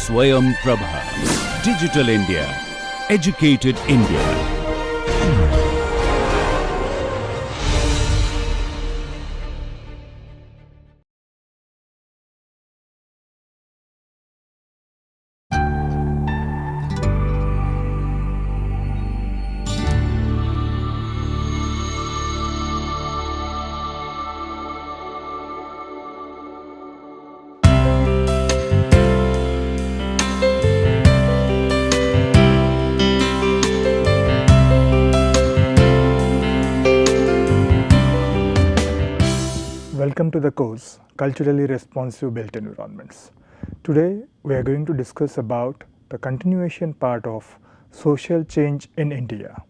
Swayam Prabha. Digital India. Educated India. Welcome to the course Culturally Responsive Built Environments. Today we are going to discuss about the continuation part of social change in India.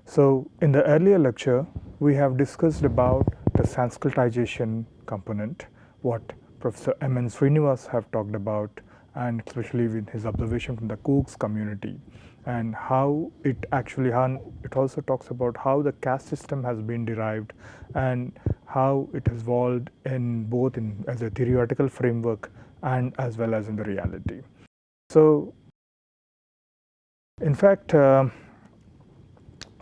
So in the earlier lecture we have discussed about the Sanskritization component, what Professor M.N. Srinivas have talked about, and especially with his observation from the Cooks community, and how it also talks about how the caste system has been derived and how it has evolved in both as a theoretical framework and as well as in the reality. So in fact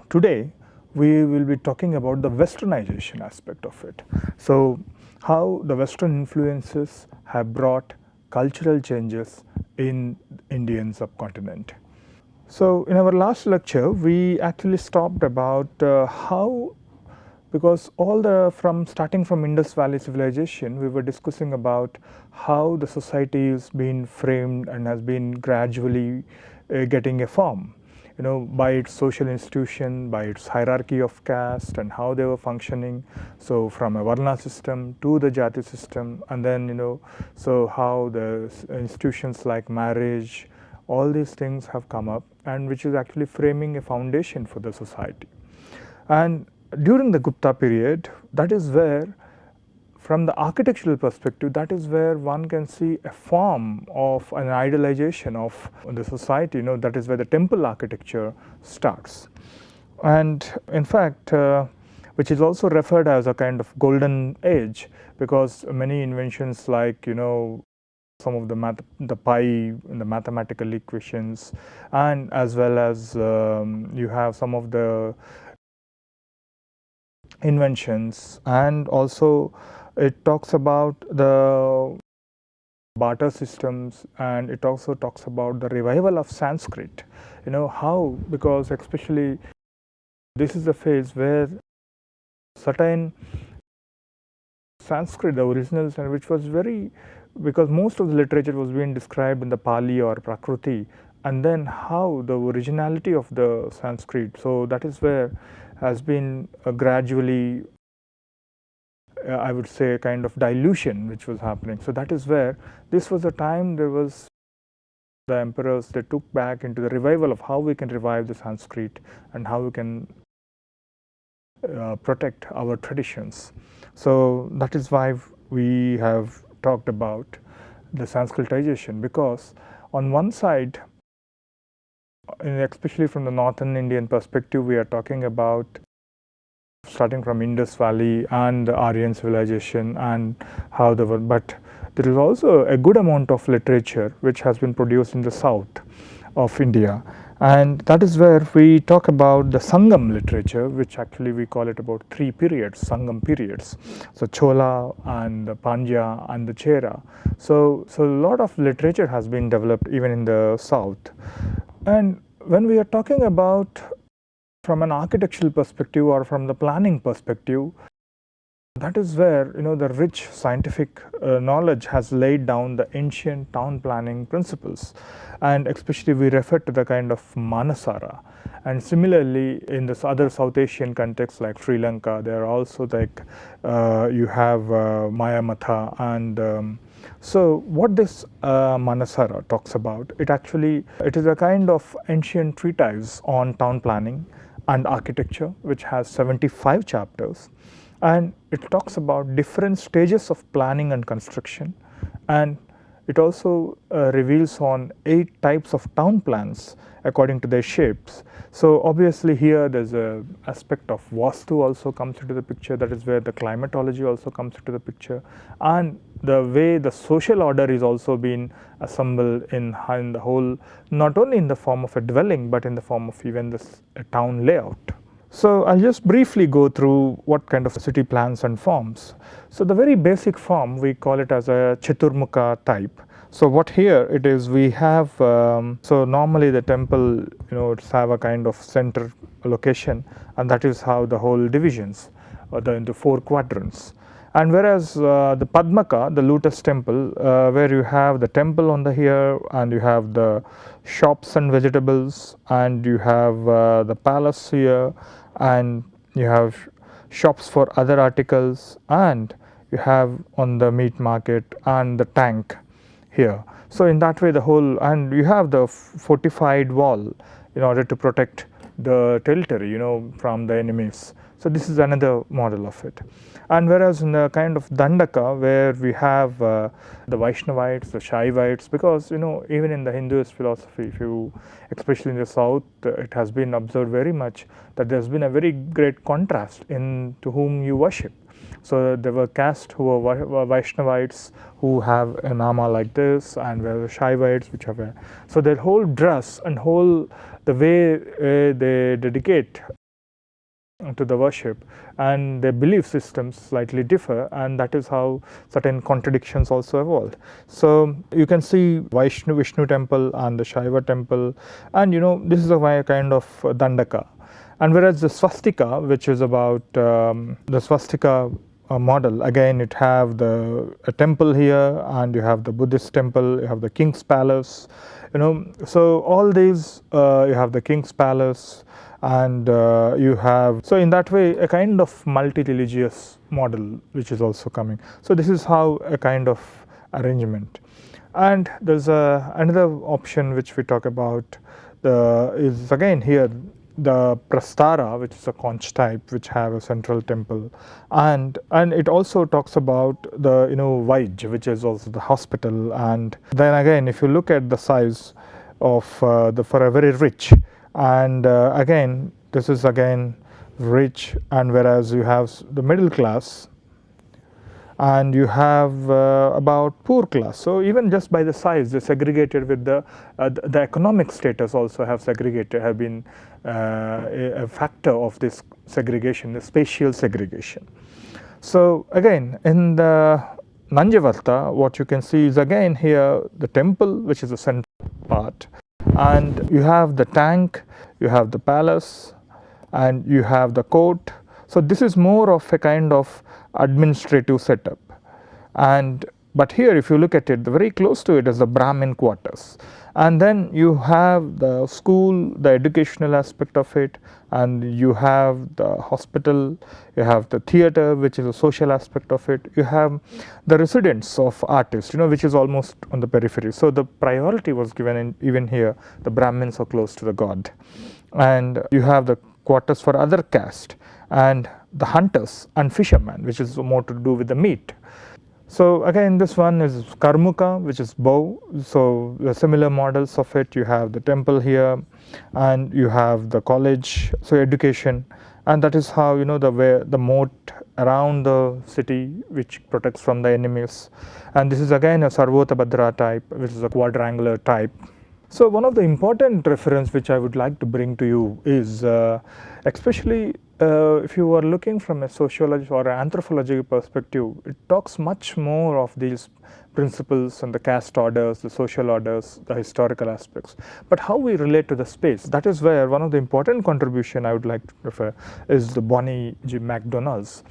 today we will be talking about the Westernization aspect of it. So how the Western influences have brought cultural changes in Indian subcontinent. So in our last lecture we actually stopped about how, because starting from Indus Valley civilization, we were discussing about how the society is being framed and has been gradually getting a form, by its social institution, by its hierarchy of caste and how they were functioning. So from a Varna system to the Jati system, and then so how the institutions like marriage, all these things have come up, and which is actually framing a foundation for the society. And during the Gupta period, that is where, from the architectural perspective, that is where one can see a form of an idealization of the society, that is where the temple architecture starts. And in fact, which is also referred as a kind of golden age, because many inventions like, some of the pi and the mathematical equations, and as well as you have some of the inventions, and also it talks about the barter systems, and it also talks about the revival of Sanskrit. How, because especially this is the phase where certain Sanskrit, the original, which was because most of the literature was being described in the Pali or Prakruti, and then how the originality of the Sanskrit, so that is where has been gradually, I would say, a kind of dilution which was happening. So that is where this was the time there was the emperors, they took back into the revival of how we can revive the Sanskrit and how we can protect our traditions. So that is why we have talked about the Sanskritization, because on one side, especially from the northern Indian perspective, we are talking about starting from Indus Valley and the Aryan civilization and how they were, but there is also a good amount of literature which has been produced in the south of India, and that is where we talk about the Sangam literature, which actually we call it about three periods, Sangam periods. So Chola and the Pandya and the Chera. So a lot of literature has been developed even in the south. And when we are talking about from an architectural perspective or from the planning perspective, that is where the rich scientific knowledge has laid down the ancient town planning principles, and especially we refer to the kind of Manasara. And similarly, in the other South Asian contexts like Sri Lanka, there are also like you have Maya Matha, and so what this Manasara talks about, it is a kind of ancient treatise on town planning and architecture, which has 75 chapters. And it talks about different stages of planning and construction, and it also reveals on 8 types of town plans according to their shapes. So obviously here there's a aspect of Vastu also comes into the picture, that is where the climatology also comes into the picture, and the way the social order is also being assembled in the whole, not only in the form of a dwelling, but in the form of even this town layout. So I'll just briefly go through what kind of city plans and forms. So the very basic form, we call it as a Chaturmukha type. So what here it is, we have, so normally the temple, it's have a kind of center location, and that is how the whole divisions, into 4 quadrants. And whereas the Padmaka, the lotus temple, where you have the temple on the here, and you have the shops and vegetables, and you have the palace here, and you have shops for other articles, and you have on the meat market and the tank here. So in that way the whole, and you have the fortified wall in order to protect the territory, from the enemies. So this is another model of it. And whereas in the kind of Dandaka, where we have the Vaishnavites, the Shaivites, because even in the Hinduist philosophy, if you, especially in the south, it has been observed very much that there's been a very great contrast in to whom you worship. So there were castes who were Vaishnavites, who have a nama like this, and there were Shaivites which have a, so their whole dress and whole the way they dedicate to the worship and their belief systems slightly differ, and that is how certain contradictions also evolved. So you can see Vishnu temple and the Shaiva temple, and this is a kind of Dandaka. And whereas the swastika, which is about the swastika model, again it have a temple here, and you have the Buddhist temple, you have the king's palace, so all these you have the king's palace, and you have, so in that way a kind of multi-religious model which is also coming. So this is how a kind of arrangement. And there's another option which we talk about, is again here the Prastara, which is a conch type, which have a central temple, and it also talks about the Vaij, which is also the hospital. And then again, if you look at the size of for a very rich, and again this is again rich, and whereas you have the middle class, and you have about poor class. So even just by the size, they segregated with the economic status also have been a factor of this segregation, the spatial segregation. So again in the Nanjavarta, what you can see is again here the temple, which is the central part, and you have the tank, you have the palace, and you have the court. So this is more of a kind of administrative setup. But here if you look at it, very close to it is the Brahmin quarters, and then you have the school, the educational aspect of it, and you have the hospital, you have the theater, which is a social aspect of it, you have the residence of artists, which is almost on the periphery. So the priority was given even here, the Brahmins are close to the god, and you have the quarters for other caste, and the hunters and fishermen, which is more to do with the meat. So again this one is Karmuka, which is bow. So the similar models of it, you have the temple here, and you have the college, so education, and that is how the moat around the city which protects from the enemies. And this is again a Sarvotabhadra type, which is a quadrangular type. So one of the important reference which I would like to bring to you is especially if you are looking from a sociology or an anthropological perspective, it talks much more of these principles and the caste orders, the social orders, the historical aspects. But how we relate to the space, that is where one of the important contribution I would like to refer is the Bonnie G. McDougall's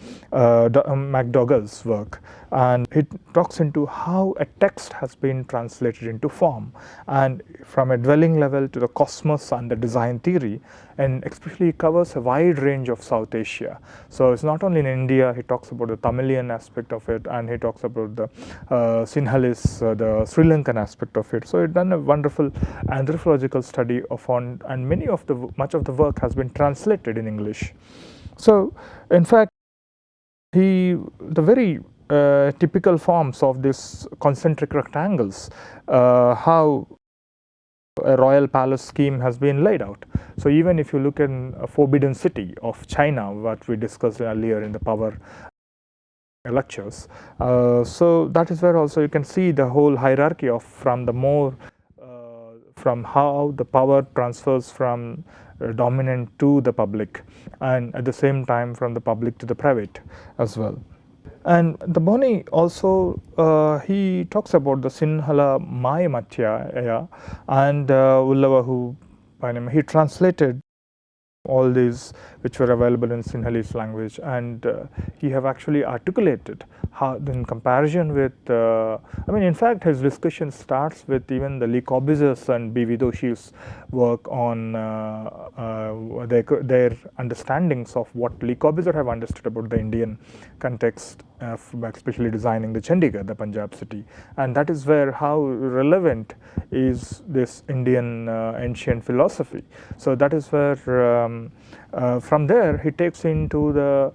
work. And it talks into how a text has been translated into form, and from a dwelling level to the cosmos and the design theory, and especially covers a wide range of South Asia. So it's not only in India, he talks about the Tamilian aspect of it, and he talks about the Sinhalese, the Sri Lankan aspect of it. So he's done a wonderful anthropological study of and much of the work has been translated in English. So in fact, the very typical forms of this concentric rectangles, how a royal palace scheme has been laid out. So even if you look in a forbidden city of China, what we discussed earlier in the power lectures. So that is where also you can see the whole hierarchy of from how the power transfers from dominant to the public, and at the same time from the public to the private as well. And the Boni also he talks about the Sinhala Maya Matya and Ullava, he translated all these which were available in Sinhalese language, and he have actually articulated how in comparison with in fact his discussion starts with even the Le Corbusier's and B. Vidoshi's work on their understandings of what Le Corbusier have understood about the Indian context, especially designing the Chandigarh, the Punjab city, and that is where how relevant is this Indian ancient philosophy. So that is where from there he takes into the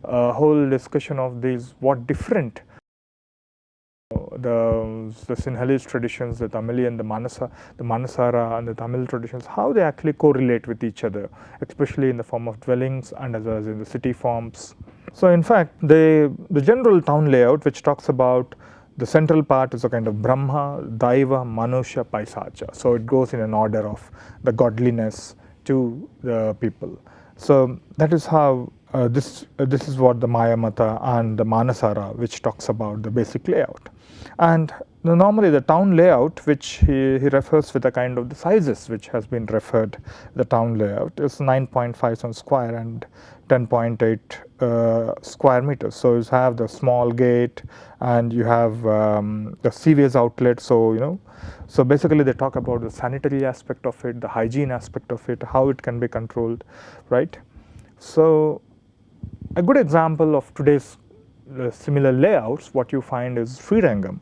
whole discussion of these what different the Sinhalese traditions, the Tamilian, the Manasara and the Tamil traditions, how they actually correlate with each other, especially in the form of dwellings and as well as in the city forms. So in fact the general town layout, which talks about the central part is a kind of Brahma, Daiva, Manusha, Paisacha. So it goes in an order of the godliness to the people. So that is how this is what the Maya Mata and the Manasara, which talks about the basic layout. And normally the town layout, which he refers with a kind of the sizes which has been referred, the town layout is 9.5 square and 10.8 square meters. So you have the small gate and you have the sewage outlet. So so basically they talk about the sanitary aspect of it, the hygiene aspect of it, how it can be controlled, right? So a good example of today's similar layouts, what you find is Srirangam.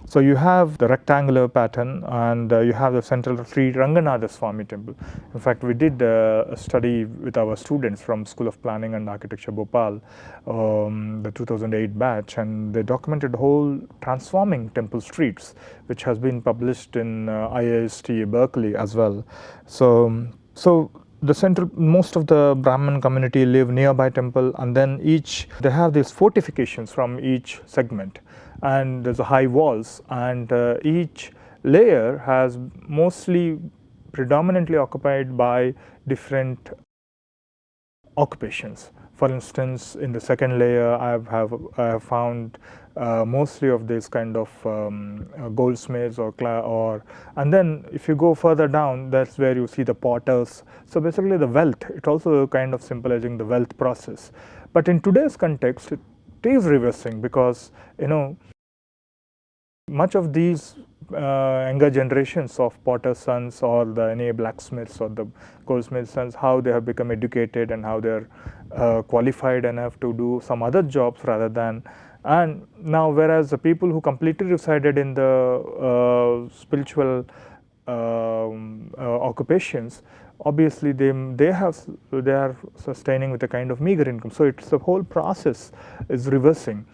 So you have the rectangular pattern and you have the central Sri Ranganatha Swami temple. In fact, we did a study with our students from School of Planning and Architecture Bhopal, the 2008 batch, and they documented the whole transforming temple streets, which has been published in IIT Berkeley as well. So the central, most of the Brahmin community live nearby temple, and then they have these fortifications from each segment, and there's a high walls, and each layer has predominantly occupied by different occupations. For instance, in the second layer, I have found mostly of this kind of goldsmiths and then if you go further down, that's where you see the potters. So basically the wealth, it also kind of symbolizing the wealth process. But in today's context, it is reversing, because much of these younger generations of potters' sons or the any blacksmiths or the goldsmiths' sons, how they have become educated and how they're qualified enough to do some other jobs rather than. And now, whereas the people who completely resided in the spiritual occupations, obviously they are sustaining with a kind of meager income. So it's the whole process is reversing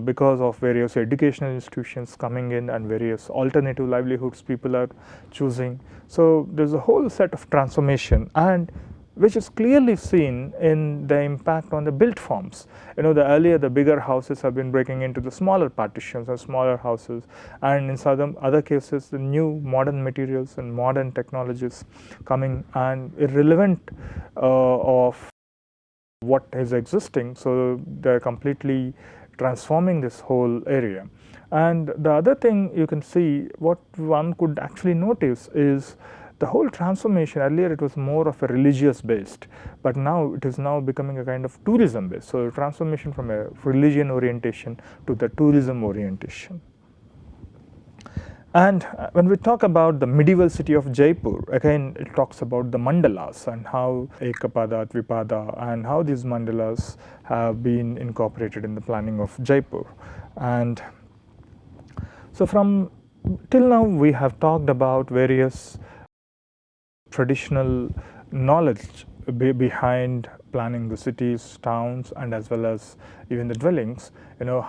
because of various educational institutions coming in and various alternative livelihoods people are choosing. So there's a whole set of transformation, and which is clearly seen in the impact on the built forms. Earlier the bigger houses have been breaking into the smaller partitions and smaller houses, and in some other cases the new modern materials and modern technologies coming and irrelevant of what is existing. So they're completely transforming this whole area. And the other thing you can see, what one could actually notice is the whole transformation. Earlier it was more of a religious based, but now it is now becoming a kind of tourism based. So transformation from a religion orientation to the tourism orientation. And when we talk about the medieval city of Jaipur, again it talks about the mandalas and how Ekapada, Dvipada, and how these mandalas have been incorporated in the planning of Jaipur. And so from till now we have talked about various traditional knowledge behind planning the cities, towns, and as well as even the dwellings,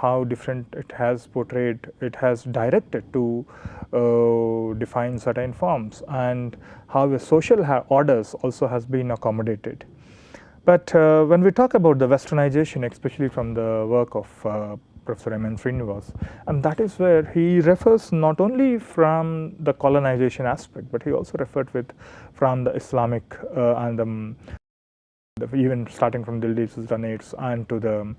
how different it has portrayed, it has directed to define certain forms, and how the social orders also has been accommodated. But when we talk about the Westernization, especially from the work of Professor M.N. Srinivas, and that is where he refers not only from the colonization aspect, but he also referred with from the Islamic and even starting from Delhi Sultanates and to the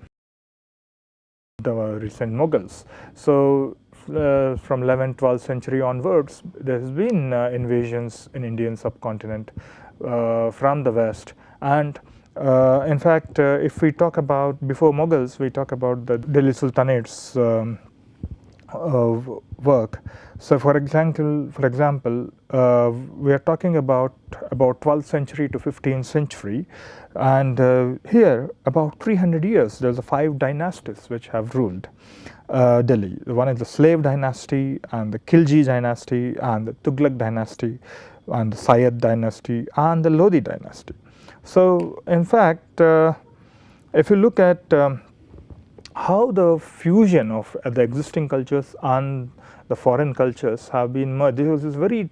recent Mughals. So from 11th, 12th century onwards, there has been invasions in Indian subcontinent from the west, and in fact, if we talk about before Mughals, we talk about the Delhi Sultanate's work. So, for example, we are talking about 12th century to 15th century, and here about 300 years. There's 5 dynasties which have ruled Delhi. One is the Slave dynasty, and the Khilji dynasty, and the Tughlaq dynasty, and the Sayyid dynasty, and the Lodi dynasty. So, in fact, if you look at how the fusion of the existing cultures and the foreign cultures have been merged, this was this very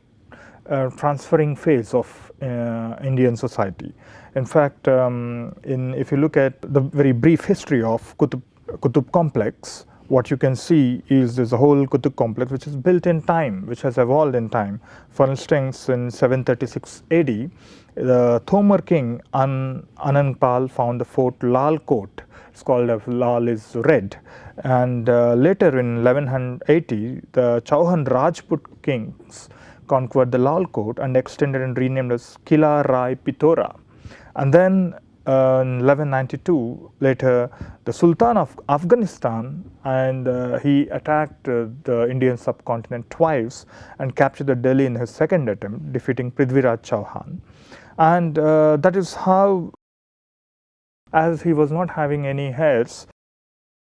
transferring phase of Indian society. In fact, if you look at the very brief history of Qutub complex, what you can see is there's a whole Qutub complex which is built in time, which has evolved in time. For instance, in 736 AD, the Tomar king Anandpal found the fort Lal Kot. It's called Lal is red, and later in 1180, the Chauhan Rajput kings conquered the Lal Kot and extended and renamed as Kila Rai Pitora. And then in 1192, later the Sultan of Afghanistan, and he attacked the Indian subcontinent twice and captured the Delhi in his second attempt, defeating Prithviraj Chauhan. And that is how, as he was not having any heirs,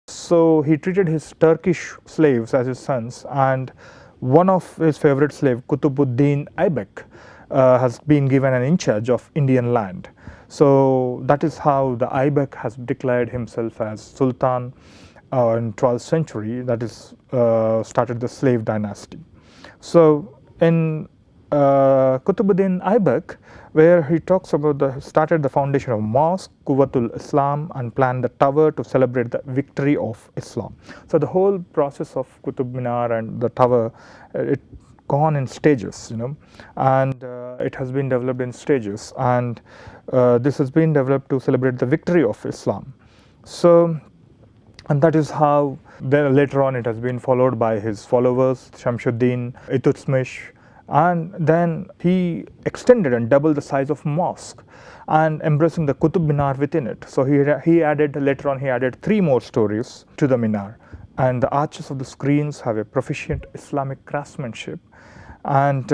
so he treated his Turkish slaves as his sons, and one of his favorite slave, Kutubuddin Aibak, has been given an in charge of Indian land. So that is how the Aibak has declared himself as Sultan in 12th century, that is started the slave dynasty. So in Kutubuddin Aibak, where he talks about started the foundation of mosque, Quwwatul Islam, and planned the tower to celebrate the victory of Islam. So the whole process of Qutub Minar and the tower, it gone in stages, and it has been developed in stages, and this has been developed to celebrate the victory of Islam. So, and that is how then later on it has been followed by his followers, Shamsuddin, Iltutmish, and then he extended and doubled the size of mosque and embracing the Qutub Minar within it. So he added, later on he added 3 more stories to the Minar, and the arches of the screens have a proficient Islamic craftsmanship and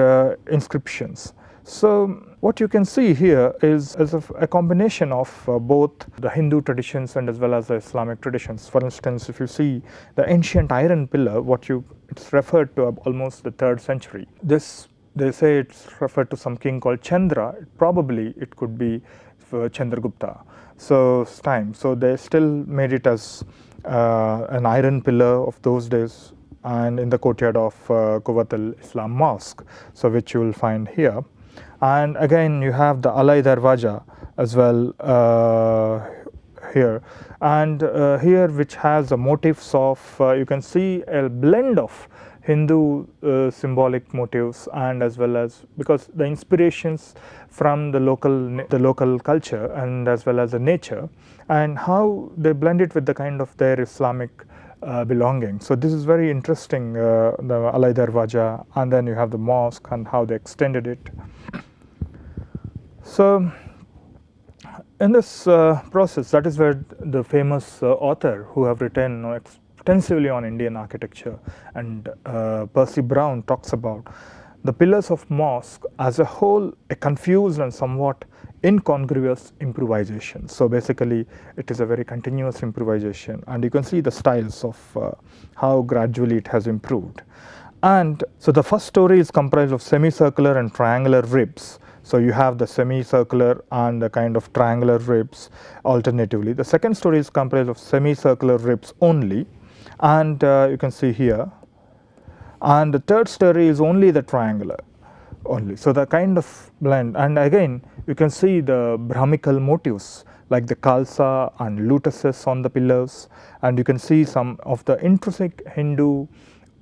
inscriptions. So what you can see here is a combination of both the Hindu traditions and as well as the Islamic traditions. For instance, if you see the ancient iron pillar, it's referred to almost the 3rd century. This, they say it's referred to some king called Chandra. Probably it could be Chandragupta. So time. So they still made it as an iron pillar of those days, and in the courtyard of Quwwatul Islam Mosque, so which you will find here. And again you have the Alai Darwaja as well here, and here which has the motifs of, you can see a blend of Hindu symbolic motifs, and as well as, because the inspirations from the local culture and as well as the nature, and how they blend it with the kind of their Islamic belonging. So this is very interesting, the Alai Darwaja, and then you have the mosque and how they extended it. So in this process, that is where the famous author who have written extensively on Indian architecture, and Percy Brown talks about the pillars of mosque as a whole, a confused and somewhat incongruous improvisation. So basically it is a very continuous improvisation, and you can see the styles of how gradually it has improved. And so the first story is comprised of semicircular and triangular ribs. So you have the semicircular and the kind of triangular ribs alternatively. The second story is comprised of semicircular ribs only, and you can see here. And the third story is only the triangular only. So the kind of blend, and again you can see the Brahmical motifs like the Khalsa and lotuses on the pillars, and you can see some of the intrinsic Hindu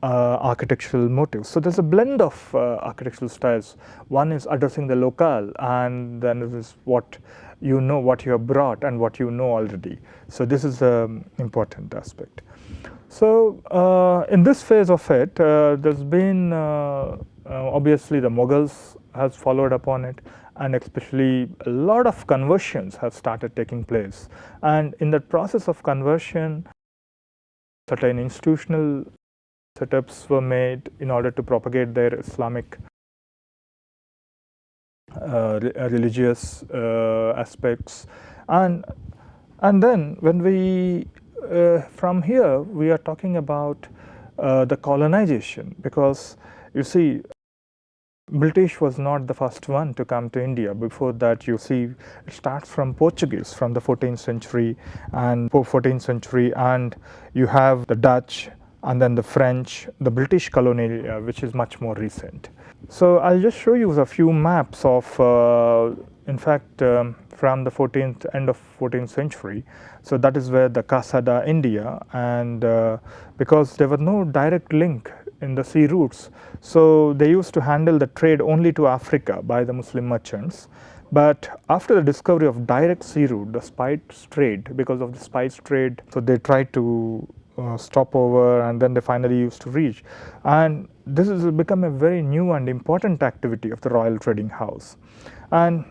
architectural motifs. So there's a blend of architectural styles. One is addressing the locale, and then it is what you know, what you have brought, and what you know already. So this is an important aspect. So in this phase of it, there's been obviously the Mughals has followed upon it, and especially a lot of conversions have started taking place. And in that process of conversion, certain institutional setups were made in order to propagate their Islamic religious aspects, and then when we from here we are talking about the colonization, because you see, British was not the first one to come to India. Before that, you see, it starts from Portuguese from the 14th century, and you have the Dutch, and then the French, the British colony, which is much more recent. So I'll just show you a few maps of, in fact, from the end of 14th century. So that is where the Kasada, India, and because there was no direct link in the sea routes, so they used to handle the trade only to Africa by the Muslim merchants. But after the discovery of direct sea route, the spice trade, because of the spice trade, so they tried to stop over, and then they finally used to reach. And this has become a very new and important activity of the Royal Trading House. And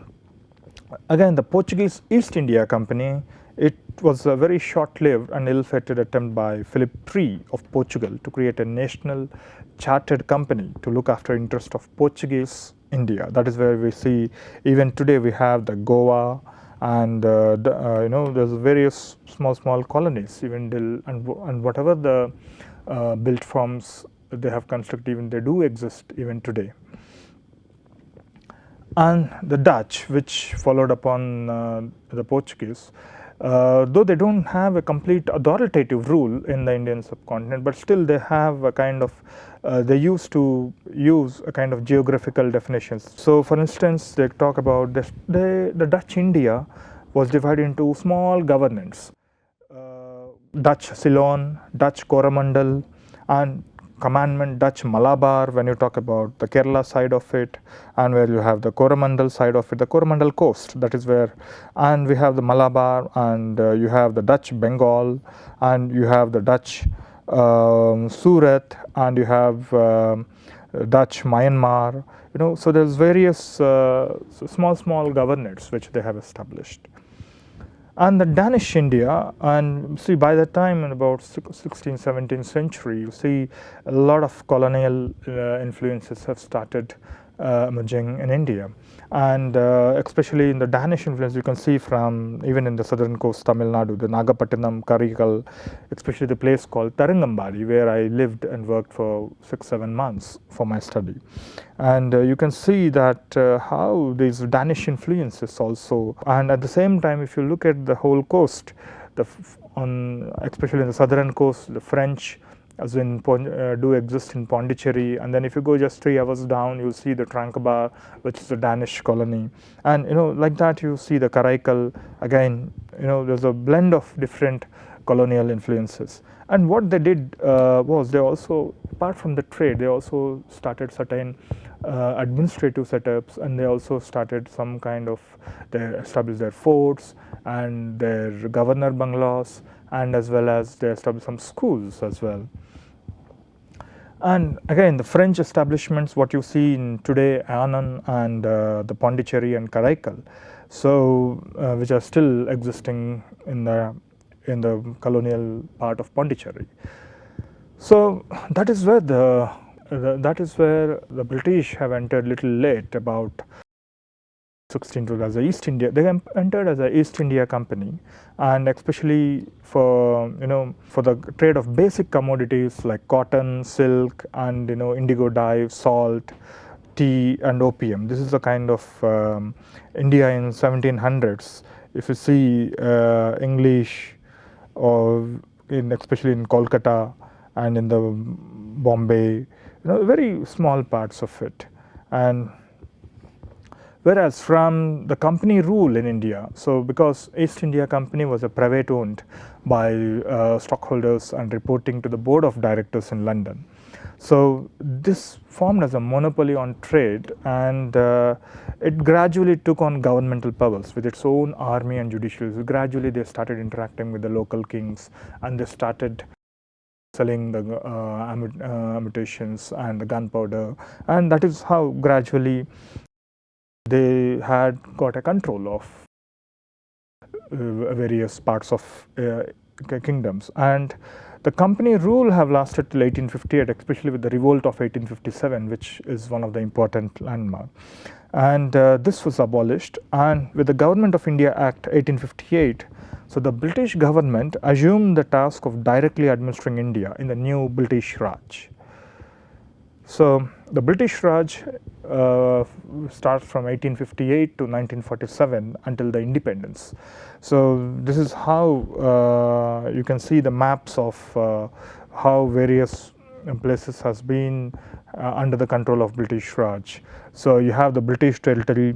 again, the Portuguese East India Company, it was a very short-lived and ill-fated attempt by Philip III of Portugal to create a national chartered company to look after interest of Portuguese India. That is where we see, even today we have the Goa, and there's various small colonies, even and whatever the built forms they have constructed, even they do exist even today. And the Dutch, which followed upon the Portuguese, though they don't have a complete authoritative rule in the Indian subcontinent, but still they have a kind of, they used to use a kind of geographical definitions. So for instance, they talk about the Dutch India was divided into small governments, Dutch Ceylon, Dutch Coromandel, and Commandment Dutch Malabar when you talk about the Kerala side of it, and where you have the Coromandel side of it, the Coromandel coast, that is where, and we have the Malabar, and you have the Dutch Bengal, and you have the Dutch Surat, and you have Dutch Myanmar, so there's various small governorates which they have established. And the Danish India, and see, by that time in about 16th, 17th century, you see a lot of colonial influences have started emerging in India. And especially in the Danish influence, you can see from even in the southern coast, Tamil Nadu, the Nagapattinam, Karikal, especially the place called Tarangambadi, where I lived and worked for 6-7 months for my study. And you can see that how these Danish influences also, and at the same time, if you look at the whole coast, especially in the southern coast, the French as in do exist in Pondicherry, and then if you go just 3 hours down, you'll see the Tranquebar, which is a Danish colony, and like that you see the Karaikal. Again, there's a blend of different colonial influences. And what they did was they also, apart from the trade, they also started certain administrative setups, and they also started some kind of, they established their forts and their governor bungalows, and as well as they established some schools as well. And again, the French establishments, what you see in today, Anand and the Pondicherry and Karaikal, so which are still existing in the colonial part of Pondicherry. So that is where the British have entered little late, about 16th, as a East India. They entered as a East India Company, and especially for the trade of basic commodities like cotton, silk, and indigo dye, salt, tea, and opium. This is the kind of India in 1700s. If you see English, or especially in Kolkata and in the Bombay, very small parts of it. And Whereas from the company rule in India, so because East India Company was a private owned by stockholders and reporting to the board of directors in London. So this formed as a monopoly on trade, and it gradually took on governmental powers with its own army and judiciary. So gradually they started interacting with the local kings, and they started selling the ammunitions and the gunpowder, and that is how gradually they had got a control of various parts of kingdoms. And the company rule have lasted till 1858, especially with the revolt of 1857, which is one of the important landmark. And this was abolished, and with the Government of India Act 1858, so the British government assumed the task of directly administering India in the new British Raj. So the British Raj starts from 1858 to 1947 until the independence. So this is how you can see the maps of how various places has been under the control of British Raj. So you have the British territory,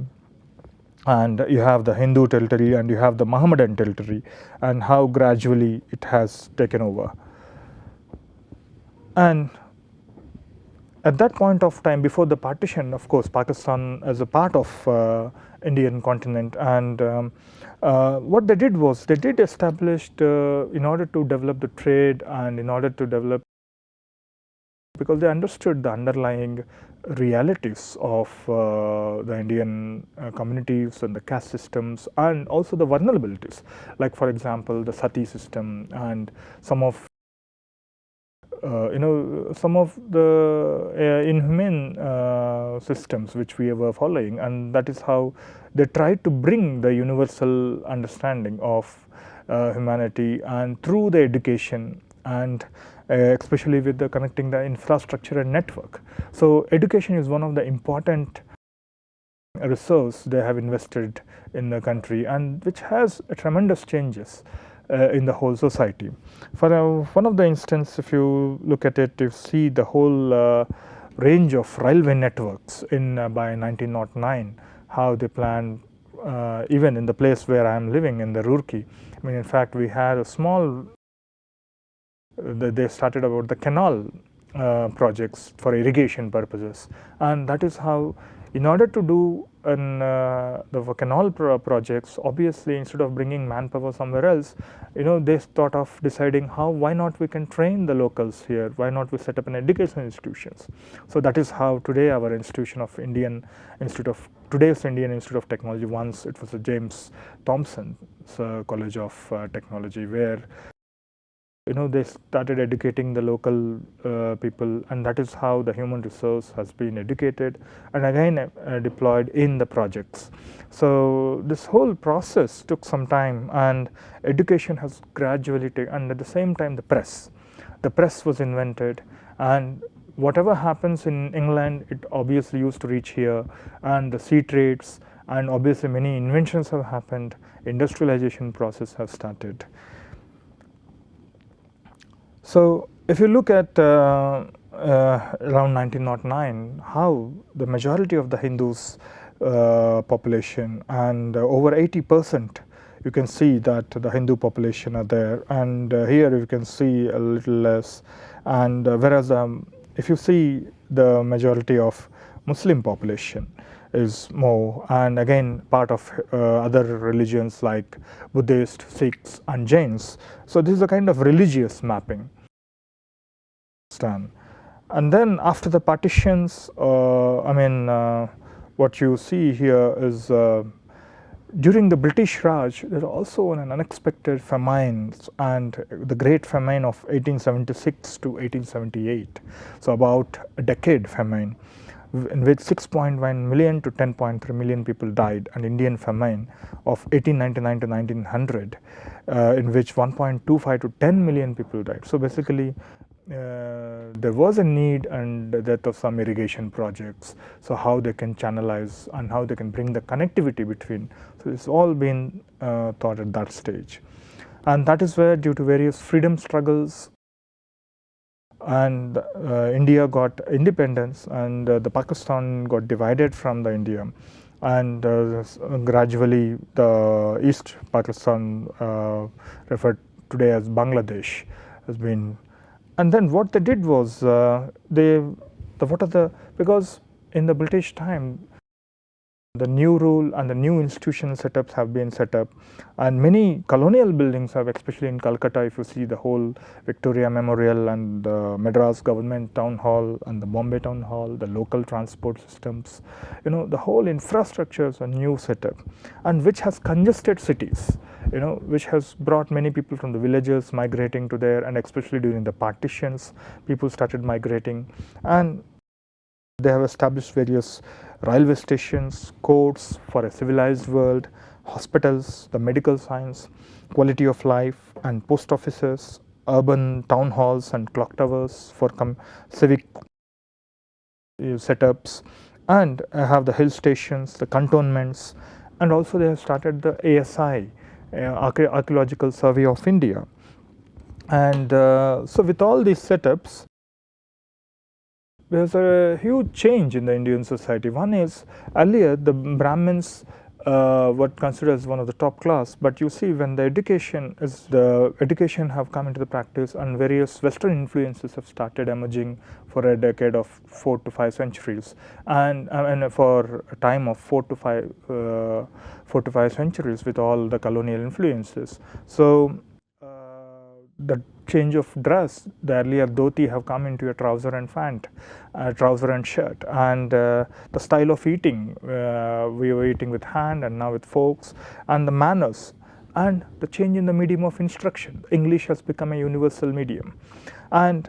and you have the Hindu territory, and you have the Mohammedan territory, and how gradually it has taken over. And at that point of time, before the partition, of course, Pakistan is a part of Indian continent, and what they did was they did establish in order to develop the trade and in order to develop, because they understood the underlying realities of the Indian communities and the caste systems, and also the vulnerabilities, like for example the sati system and some of some of the inhumane systems which we were following, and that is how they tried to bring the universal understanding of humanity, and through the education, and especially with the connecting the infrastructure and network. So education is one of the important resource they have invested in the country, and which has tremendous changes in the whole society. For one of the instance, if you look at it, you see the whole range of railway networks in by 1909, how they planned, even in the place where I am living in the Roorkee. I mean, in fact, we had a small, they started about the canal projects for irrigation purposes, and that is how, in order to do the canal projects, obviously instead of bringing manpower somewhere else, they thought of deciding why not we can train the locals here, why not we set up an education institutions. So that is how today our institution of today's Indian Institute of Technology, once it was a James Thomson's College of Technology, where they started educating the local people, and that is how the human resource has been educated and again deployed in the projects. So this whole process took some time, and education has gradually taken, and at the same time the press was invented, and whatever happens in England, it obviously used to reach here, and the sea trades, and obviously many inventions have happened, industrialization process has started. So if you look at around 1909, how the majority of the Hindus population, and over 80%, you can see that the Hindu population are there, and here you can see a little less, and whereas if you see the majority of Muslim population is more, and again part of other religions like Buddhist, Sikhs and Jains. So this is a kind of religious mapping. And then after the partitions, what you see here is during the British Raj, there are also an unexpected famines, and the Great Famine of 1876 to 1878. So about a decade famine, in which 6.1 million to 10.3 million people died, and Indian famine of 1899 to 1900, in which 1.25 to 10 million people died. So basically, there was a need and death of some irrigation projects, so how they can channelize and how they can bring the connectivity between. So it's all been thought at that stage, and that is where, due to various freedom struggles, and India got independence, and the Pakistan got divided from the India, and gradually the East Pakistan, referred today as Bangladesh, has been. And then what they did was because in the British time, the new rule and the new institutional setups have been set up, and many colonial buildings have, especially in Calcutta, if you see the whole Victoria Memorial and the Madras Government Town Hall and the Bombay Town Hall, the local transport systems, the whole infrastructure is a new setup, and which has congested cities, which has brought many people from the villages migrating to there, and especially during the partitions, people started migrating, and they have established various railway stations, courts for a civilized world, hospitals, the medical science, quality of life, and post offices, urban town halls and clock towers for civic setups, and have the hill stations, the cantonments, and also they have started the ASI, Archaeological Survey of India. And so with all these setups, there's a huge change in the Indian society. One is, earlier the Brahmins were considered as one of the top class, but you see when the education have come into the practice, and various Western influences have started emerging for a decade of 4 to 5 centuries, and for a time of 4 to 5 centuries with all the colonial influences. So the change of dress, the earlier dhoti have come into a trouser and shirt, and the style of eating, we were eating with hand and now with forks, and the manners, and the change in the medium of instruction. English has become a universal medium, and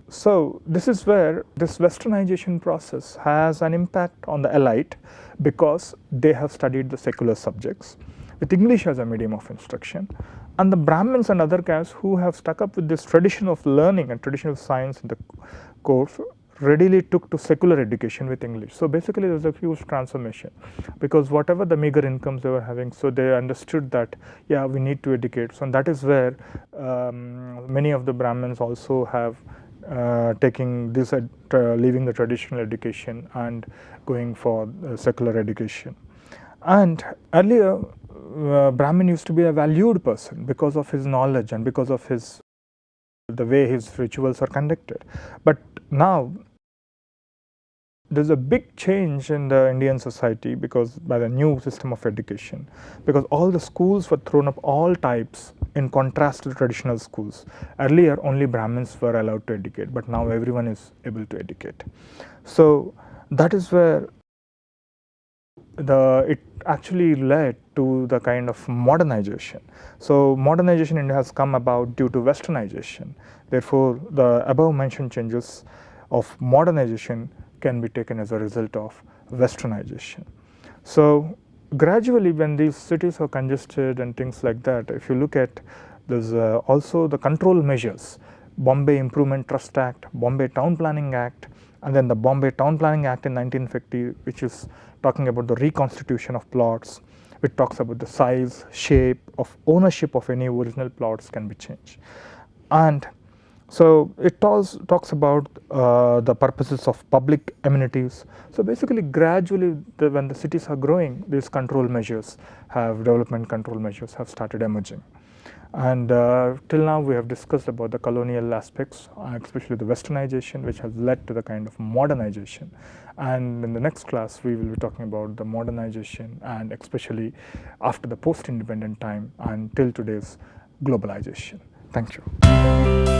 so this is where this Westernization process has an impact on the elite, because they have studied the secular subjects with English as a medium of instruction, and the Brahmins and other castes who have stuck up with this tradition of learning and tradition of science in the course readily took to secular education with English. So basically there was a huge transformation, because whatever the meager incomes they were having, so they understood that we need to educate. So that is where many of the Brahmins also have taking this leaving the traditional education and going for secular education. And earlier Brahmin used to be a valued person because of his knowledge and because of the way his rituals are conducted. But now there's a big change in the Indian society because by the new system of education, because all the schools were thrown up, all types, in contrast to the traditional schools. Earlier only Brahmins were allowed to educate, but now everyone is able to educate. So that is where it actually led to the kind of modernization. So modernization in India has come about due to Westernization. Therefore, the above mentioned changes of modernization can be taken as a result of Westernization. So gradually, when these cities are congested and things like that, if you look at, there's also the control measures, Bombay Improvement Trust Act, Bombay Town Planning Act, and then the Bombay Town Planning Act in 1950, which is talking about the reconstitution of plots, which talks about the size, shape of ownership of any original plots can be changed. And so it also talks about the purposes of public amenities. So basically gradually when the cities are growing, these development control measures have started emerging. And till now we have discussed about the colonial aspects, especially the Westernization, which has led to the kind of modernization. And in the next class we will be talking about the modernization, and especially after the post-independent time and till today's globalization. Thank you.